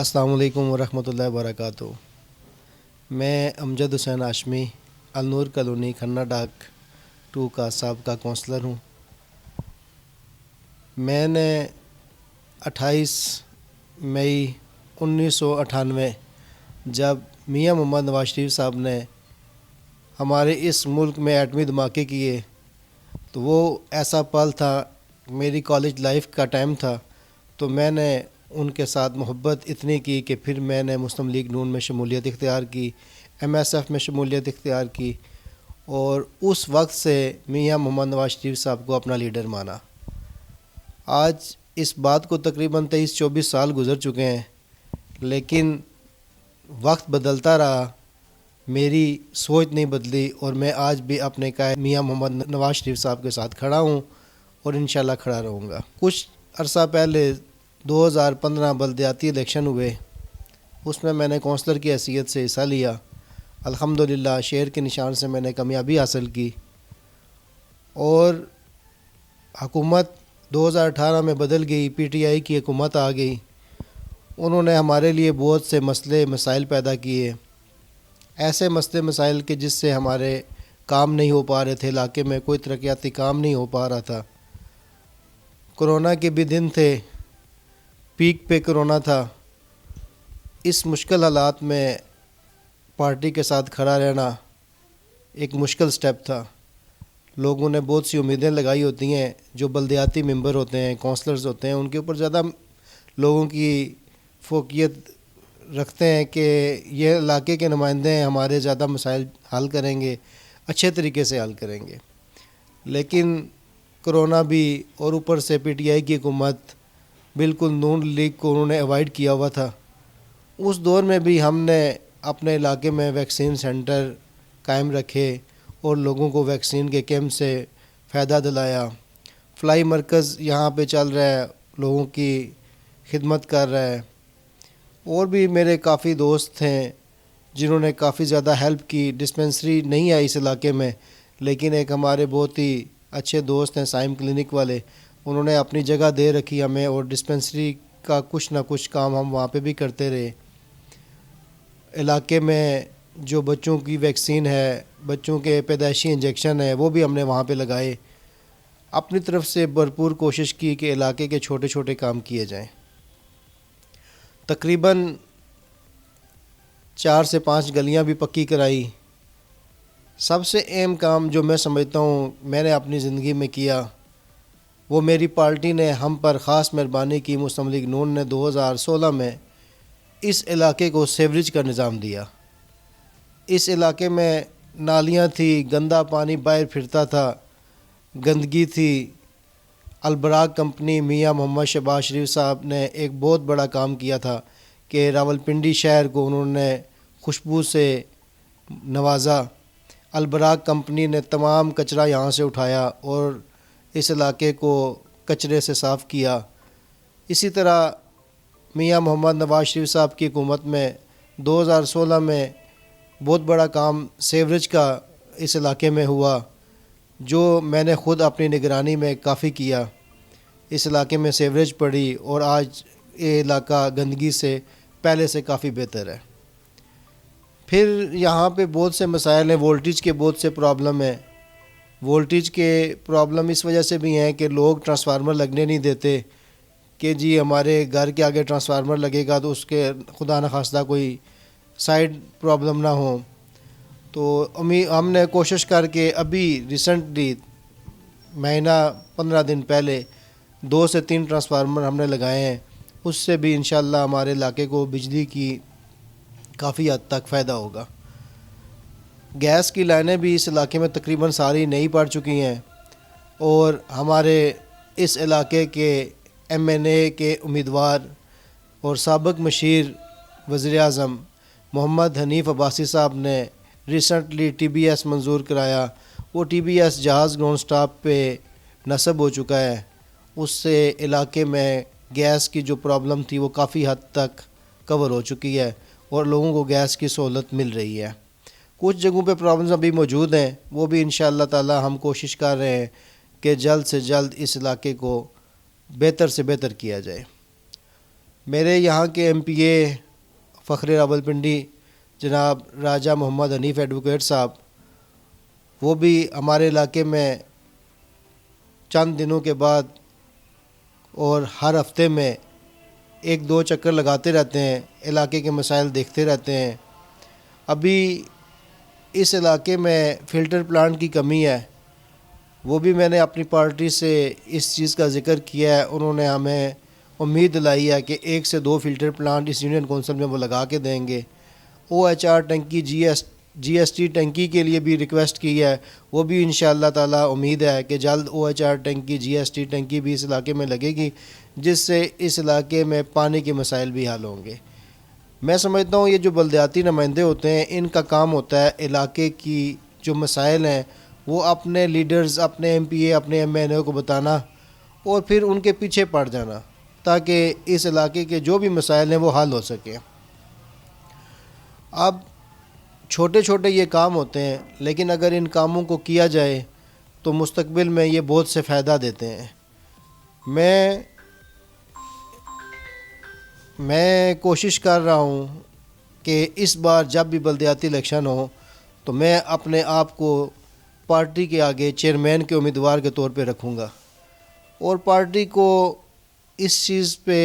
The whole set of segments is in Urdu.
السلام علیکم ورحمۃ اللہ وبرکاتہ۔ میں امجد حسین ہاشمی النور کالونی کھنہ ڈاک 2 کا سابقہ کونسلر ہوں۔ میں نے 28 مئی 1998 جب میاں محمد نواز شریف صاحب نے ہمارے اس ملک میں ایٹمی دھماکے کیے تو وہ ایسا پل تھا، میری کالج لائف کا ٹائم تھا، تو میں نے ان کے ساتھ محبت اتنی کی کہ پھر میں نے مسلم لیگ نون میں شمولیت اختیار کی، MSF میں شمولیت اختیار کی، اور اس وقت سے میاں محمد نواز شریف صاحب کو اپنا لیڈر مانا۔ آج اس بات کو تقریباً 23-24 سال گزر چکے ہیں، لیکن وقت بدلتا رہا، میری سوچ نہیں بدلی، اور میں آج بھی اپنے قائد میاں محمد نواز شریف صاحب کے ساتھ کھڑا ہوں اور انشاءاللہ کھڑا رہوں گا۔ کچھ عرصہ پہلے 2015 بلدیاتی الیکشن ہوئے، اس میں میں نے کونسلر کی حیثیت سے حصہ لیا۔ الحمدللہ شیر کے نشان سے میں نے کامیابی حاصل کی، اور حکومت 2018 میں بدل گئی، PTI کی حکومت آ گئی۔ انہوں نے ہمارے لیے بہت سے مسئلے مسائل پیدا کیے، ایسے مسئلے مسائل کہ جس سے ہمارے کام نہیں ہو پا رہے تھے، علاقے میں کوئی ترقیاتی کام نہیں ہو پا رہا تھا۔ کرونا کے بھی دن تھے، پیک پہ کرونا تھا۔ اس مشکل حالات میں پارٹی کے ساتھ کھڑا رہنا ایک مشکل سٹیپ تھا۔ لوگوں نے بہت سی امیدیں لگائی ہوتی ہیں، جو بلدیاتی ممبر ہوتے ہیں، کونسلرز ہوتے ہیں، ان کے اوپر زیادہ لوگوں کی فوقیت رکھتے ہیں کہ یہ علاقے کے نمائندے ہیں، ہمارے زیادہ مسائل حل کریں گے، اچھے طریقے سے حل کریں گے۔ لیکن کرونا بھی اور اوپر سے PTI کی حکومت، بالکل نون لیگ کو انہوں نے اوائڈ کیا ہوا تھا۔ اس دور میں بھی ہم نے اپنے علاقے میں ویکسین سینٹر قائم رکھے اور لوگوں کو ویکسین کے کیمپ سے فائدہ دلایا۔ فلائی مرکز یہاں پہ چل رہا ہے، لوگوں کی خدمت کر رہا ہے۔ اور بھی میرے کافی دوست ہیں جنہوں نے کافی زیادہ ہیلپ کی۔ ڈسپنسری نہیں ہے اس علاقے میں، لیکن ایک ہمارے بہت ہی اچھے دوست ہیں سائم کلینک والے، انہوں نے اپنی جگہ دے رکھی ہمیں، اور ڈسپنسری کا کچھ نہ کچھ کام ہم وہاں پہ بھی کرتے رہے۔ علاقے میں جو بچوں کی ویکسین ہے، بچوں کے پیدائشی انجیکشن ہے، وہ بھی ہم نے وہاں پہ لگائے۔ اپنی طرف سے بھرپور کوشش کی کہ علاقے کے چھوٹے چھوٹے کام کیے جائیں۔ تقریباً 4 سے 5 گلیاں بھی پکی کرائی۔ سب سے اہم کام جو میں سمجھتا ہوں میں نے اپنی زندگی میں کیا، وہ میری پارٹی نے ہم پر خاص مہربانی کی، مسلم لیگ نون نے 2016 میں اس علاقے کو سیوریج کا نظام دیا۔ اس علاقے میں نالیاں تھی، گندا پانی باہر پھرتا تھا، گندگی تھی۔ البراق کمپنی میاں محمد شہباز شریف صاحب نے ایک بہت بڑا کام کیا تھا کہ راولپنڈی شہر کو انہوں نے خوشبو سے نوازا۔ البراق کمپنی نے تمام کچرا یہاں سے اٹھایا اور اس علاقے کو کچرے سے صاف کیا۔ اسی طرح میاں محمد نواز شریف صاحب کی حکومت میں 2016 میں بہت بڑا کام سیوریج کا اس علاقے میں ہوا، جو میں نے خود اپنی نگرانی میں کافی کیا۔ اس علاقے میں سیوریج پڑی اور آج یہ علاقہ گندگی سے پہلے سے کافی بہتر ہے۔ پھر یہاں پہ بہت سے مسائل ہیں، وولٹیج کے بہت سے پرابلم ہیں۔ وولٹیج کے پرابلم اس وجہ سے بھی ہیں کہ لوگ ٹرانسفارمر لگنے نہیں دیتے کہ جی ہمارے گھر کے آگے ٹرانسفارمر لگے گا تو اس کے خدا نخواستہ کوئی سائڈ پرابلم نہ ہو۔ تو ہم نے کوشش کر کے ابھی ریسنٹلی مہینہ 15 دن پہلے 2 سے 3 ٹرانسفارمر ہم نے لگائے ہیں۔ اس سے بھی انشاءاللہ ہمارے علاقے کو بجلی کی کافی حد تک فائدہ ہوگا۔ گیس کی لائنیں بھی اس علاقے میں تقریباً ساری نئی پڑ چکی ہیں، اور ہمارے اس علاقے کے MNA کے امیدوار اور سابق مشیر وزیر اعظم محمد حنیف عباسی صاحب نے ریسنٹلی TBS منظور کرایا۔ وہ TBS جہاز گراؤنڈ سٹاپ پہ نصب ہو چکا ہے۔ اس سے علاقے میں گیس کی جو پرابلم تھی وہ کافی حد تک کور ہو چکی ہے اور لوگوں کو گیس کی سہولت مل رہی ہے۔ کچھ جگہوں پہ پرابلمز ابھی موجود ہیں، وہ بھی انشاءاللہ تعالی ہم کوشش کر رہے ہیں کہ جلد سے جلد اس علاقے کو بہتر سے بہتر کیا جائے۔ میرے یہاں کے ایم پی اے فخر راولپنڈی جناب راجہ محمد حنیف ایڈوکیٹ صاحب، وہ بھی ہمارے علاقے میں چند دنوں کے بعد اور ہر ہفتے میں 1-2 چکر لگاتے رہتے ہیں، علاقے کے مسائل دیکھتے رہتے ہیں۔ ابھی اس علاقے میں فلٹر پلانٹ کی کمی ہے، وہ بھی میں نے اپنی پارٹی سے اس چیز کا ذکر کیا ہے۔ انہوں نے ہمیں امید دلائی ہے کہ 1 سے 2 فلٹر پلانٹ اس یونین کونسل میں وہ لگا کے دیں گے۔ OHR ٹنکی جی ایس ٹی ٹنکی کے لیے بھی ریکویسٹ کی ہے، وہ بھی انشاءاللہ تعالی امید ہے کہ جلد OHR ٹنکی GST ٹنکی بھی اس علاقے میں لگے گی، جس سے اس علاقے میں پانی کے مسائل بھی حل ہوں گے۔ میں سمجھتا ہوں یہ جو بلدیاتی نمائندے ہوتے ہیں، ان کا کام ہوتا ہے علاقے کی جو مسائل ہیں وہ اپنے لیڈرز، اپنے MPA، اپنے MNA کو بتانا اور پھر ان کے پیچھے پڑ جانا تاکہ اس علاقے کے جو بھی مسائل ہیں وہ حل ہو سکیں۔ اب چھوٹے چھوٹے یہ کام ہوتے ہیں، لیکن اگر ان کاموں کو کیا جائے تو مستقبل میں یہ بہت سے فائدہ دیتے ہیں۔ میں کوشش کر رہا ہوں کہ اس بار جب بھی بلدیاتی الیکشن ہو تو میں اپنے آپ کو پارٹی کے آگے چیئرمین کے امیدوار کے طور پہ رکھوں گا، اور پارٹی کو اس چیز پہ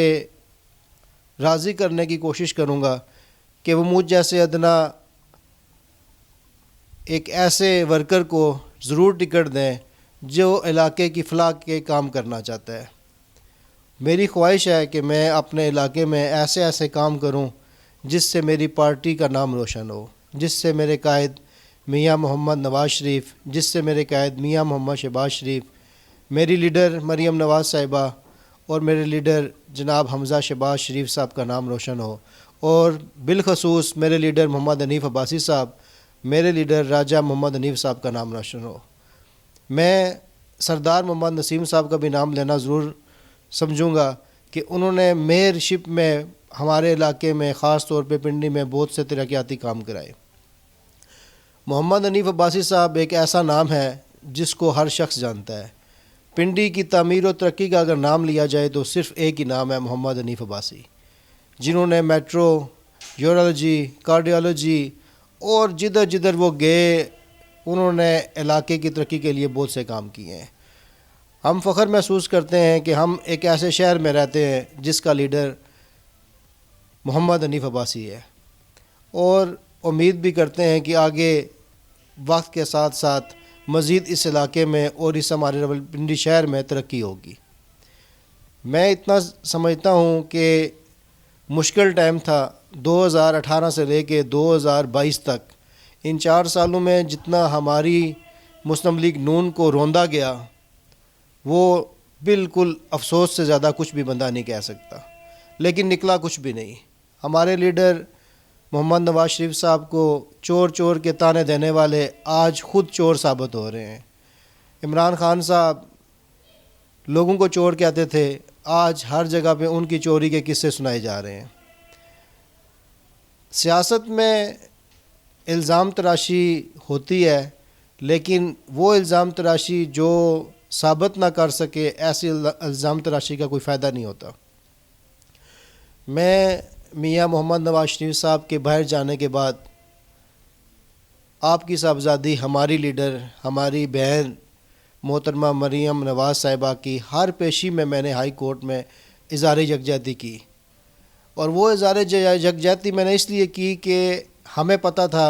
راضی کرنے کی کوشش کروں گا کہ وہ مجھ جیسے ادنا ایک ایسے ورکر کو ضرور ٹکٹ دیں جو علاقے کی فلاح کے کام کرنا چاہتا ہے۔ میری خواہش ہے کہ میں اپنے علاقے میں ایسے کام کروں جس سے میری پارٹی کا نام روشن ہو، جس سے میرے قائد میاں محمد نواز شریف، جس سے میرے قائد میاں محمد شہباز شریف، میری لیڈر مریم نواز صاحبہ اور میرے لیڈر جناب حمزہ شہباز شریف صاحب کا نام روشن ہو، اور بالخصوص میرے لیڈر محمد حنیف عباسی صاحب، میرے لیڈر راجہ محمد حنیف صاحب کا نام روشن ہو۔ میں سردار محمد نسیم صاحب کا بھی نام لینا ضرور سمجھوں گا کہ انہوں نے میئر شپ میں ہمارے علاقے میں خاص طور پہ پنڈی میں بہت سے ترقیاتی کام کرائے۔ محمد حنیف عباسی صاحب ایک ایسا نام ہے جس کو ہر شخص جانتا ہے۔ پنڈی کی تعمیر و ترقی کا اگر نام لیا جائے تو صرف ایک ہی نام ہے، محمد حنیف عباسی، جنہوں نے میٹرو، یورولوجی، کارڈیالوجی اور جدھر جدھر وہ گئے انہوں نے علاقے کی ترقی کے لیے بہت سے کام کیے ہیں۔ ہم فخر محسوس کرتے ہیں کہ ہم ایک ایسے شہر میں رہتے ہیں جس کا لیڈر محمد حنیف عباسی ہے، اور امید بھی کرتے ہیں کہ آگے وقت کے ساتھ ساتھ مزید اس علاقے میں اور اس ہمارے راولپنڈی شہر میں ترقی ہوگی۔ میں اتنا سمجھتا ہوں کہ مشکل ٹائم تھا 2018 سے لے کے 2022 تک، ان 4 سالوں میں جتنا ہماری مسلم لیگ نون کو روندا گیا وہ بالکل افسوس سے زیادہ کچھ بھی بندہ نہیں کہہ سکتا، لیکن نکلا کچھ بھی نہیں۔ ہمارے لیڈر محمد نواز شریف صاحب کو چور چور کے تانے دینے والے آج خود چور ثابت ہو رہے ہیں۔ عمران خان صاحب لوگوں کو چور کہتے تھے، آج ہر جگہ پہ ان کی چوری کے قصے سنائے جا رہے ہیں۔ سیاست میں الزام تراشی ہوتی ہے، لیکن وہ الزام تراشی جو ثابت نہ کر سکے، ایسی الزام تراشی کا کوئی فائدہ نہیں ہوتا۔ میں میاں محمد نواز شریف صاحب کے باہر جانے کے بعد آپ کی صاحبزادی ہماری لیڈر، ہماری بہن محترمہ مریم نواز صاحبہ کی ہر پیشی میں نے ہائی کورٹ میں اظہار یکجہتی کی، اور وہ اظہار یکجہتی میں نے اس لیے کی کہ ہمیں پتہ تھا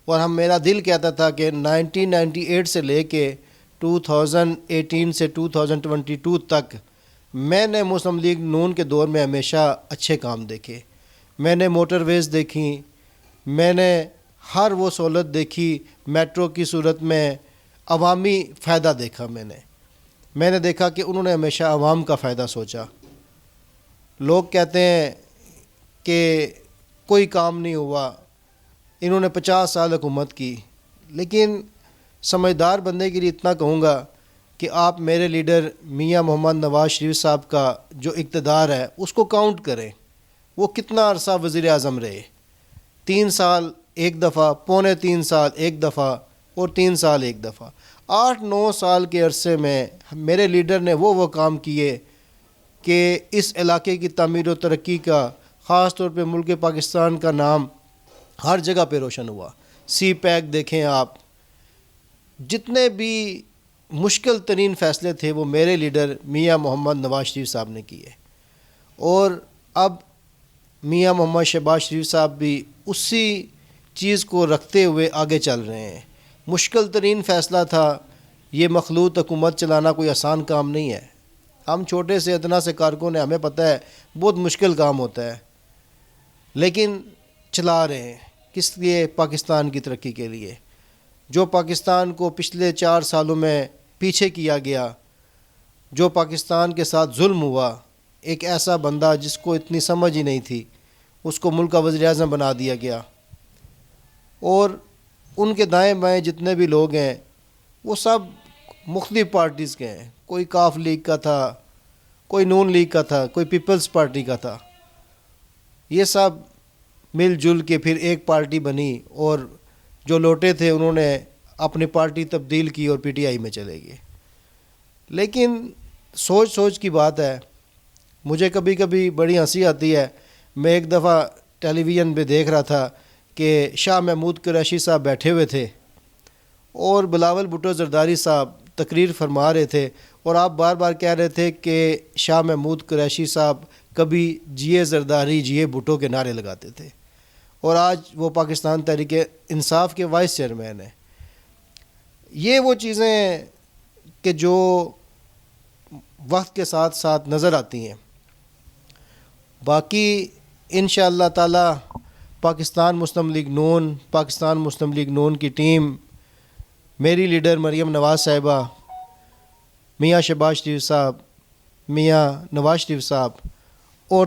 اور میرا دل کہتا تھا کہ 1998 سے لے کے 2018 سے 2022 تک میں نے مسلم لیگ نون کے دور میں ہمیشہ اچھے کام دیکھے۔ میں نے موٹر ویز دیکھی، میں نے ہر وہ سہولت دیکھی، میٹرو کی صورت میں عوامی فائدہ دیکھا۔ میں نے دیکھا کہ انہوں نے ہمیشہ عوام کا فائدہ سوچا۔ لوگ کہتے ہیں کہ کوئی کام نہیں ہوا، انہوں نے 50 سال حکومت کی، لیکن سمجھدار بندے کے لیے اتنا کہوں گا کہ آپ میرے لیڈر میاں محمد نواز شریف صاحب کا جو اقتدار ہے اس کو کاؤنٹ کریں، وہ کتنا عرصہ وزیر اعظم رہے۔ 3 سال ایک دفعہ، پونے 3 سال ایک دفعہ، اور 3 سال ایک دفعہ، 8-9 سال کے عرصے میں میرے لیڈر نے وہ کام کیے کہ اس علاقے کی تعمیر و ترقی کا خاص طور پہ ملک پاکستان کا نام ہر جگہ پہ روشن ہوا۔ سی پیک دیکھیں آپ، جتنے بھی مشکل ترین فیصلے تھے وہ میرے لیڈر میاں محمد نواز شریف صاحب نے کیے، اور اب میاں محمد شہباز شریف صاحب بھی اسی چیز کو رکھتے ہوئے آگے چل رہے ہیں۔ مشکل ترین فیصلہ تھا، یہ مخلوط حکومت چلانا کوئی آسان کام نہیں ہے۔ ہم چھوٹے سے اتنا سے کارکن ہیں، ہمیں پتہ ہے بہت مشکل کام ہوتا ہے، لیکن چلا رہے ہیں۔ کس لیے؟ پاکستان کی ترقی کے لیے۔ جو پاکستان کو پچھلے 4 سالوں میں پیچھے کیا گیا، جو پاکستان کے ساتھ ظلم ہوا، ایک ایسا بندہ جس کو اتنی سمجھ ہی نہیں تھی، اس کو ملک کا وزیر اعظم بنا دیا گیا، اور ان کے دائیں بائیں جتنے بھی لوگ ہیں وہ سب مختلف پارٹیز کے ہیں۔ کوئی کاف لیگ کا تھا، کوئی نون لیگ کا تھا، کوئی پیپلز پارٹی کا تھا۔ یہ سب مل جل کے پھر ایک پارٹی بنی، اور جو لوٹے تھے انہوں نے اپنی پارٹی تبدیل کی اور پی ٹی آئی میں چلے گئے۔ لیکن سوچ کی بات ہے، مجھے کبھی کبھی بڑی ہنسی آتی ہے۔ میں ایک دفعہ ٹیلی ویژن پہ دیکھ رہا تھا کہ شاہ محمود قریشی صاحب بیٹھے ہوئے تھے اور بلاول بھٹو زرداری صاحب تقریر فرما رہے تھے، اور آپ بار بار کہہ رہے تھے کہ شاہ محمود قریشی صاحب کبھی جیے زرداری جیے بھٹو کے نعرے لگاتے تھے، اور آج وہ پاکستان تحریک انصاف کے وائس چیئرمین ہیں۔ یہ وہ چیزیں کہ جو وقت کے ساتھ ساتھ نظر آتی ہیں۔ باقی انشاءاللہ تعالی پاکستان مسلم لیگ نون کی ٹیم، میری لیڈر مریم نواز صاحبہ، میاں شہباز شریف صاحب، میاں نواز شریف صاحب، اور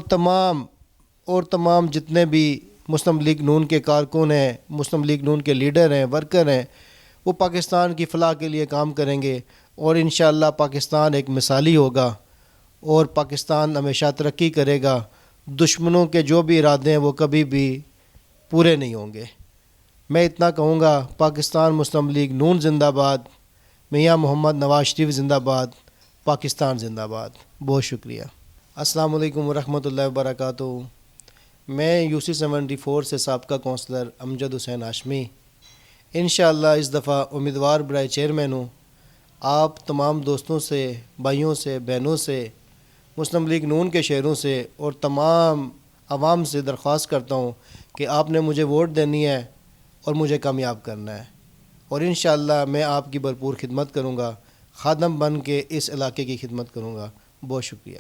تمام جتنے بھی مسلم لیگ نون کے کارکن ہیں، مسلم لیگ نون کے لیڈر ہیں، ورکر ہیں، وہ پاکستان کی فلاح کے لیے کام کریں گے، اور انشاءاللہ پاکستان ایک مثالی ہوگا، اور پاکستان ہمیشہ ترقی کرے گا۔ دشمنوں کے جو بھی ارادے ہیں وہ کبھی بھی پورے نہیں ہوں گے۔ میں اتنا کہوں گا، پاکستان مسلم لیگ نون زندہ باد، میاں محمد نواز شریف زندہ باد، پاکستان زندہ باد۔ بہت شکریہ۔ السلام علیکم ورحمۃ اللہ وبرکاتہ۔ میں UC 74 سے سابقہ کونسلر امجد حسین ہاشمی انشاءاللہ اس دفعہ امیدوار برائے چیئرمین ہوں۔ آپ تمام دوستوں سے، بھائیوں سے، بہنوں سے، مسلم لیگ نون کے شہریوں سے اور تمام عوام سے درخواست کرتا ہوں کہ آپ نے مجھے ووٹ دینی ہے اور مجھے کامیاب کرنا ہے، اور انشاءاللہ میں آپ کی بھرپور خدمت کروں گا، خادم بن کے اس علاقے کی خدمت کروں گا۔ بہت شکریہ۔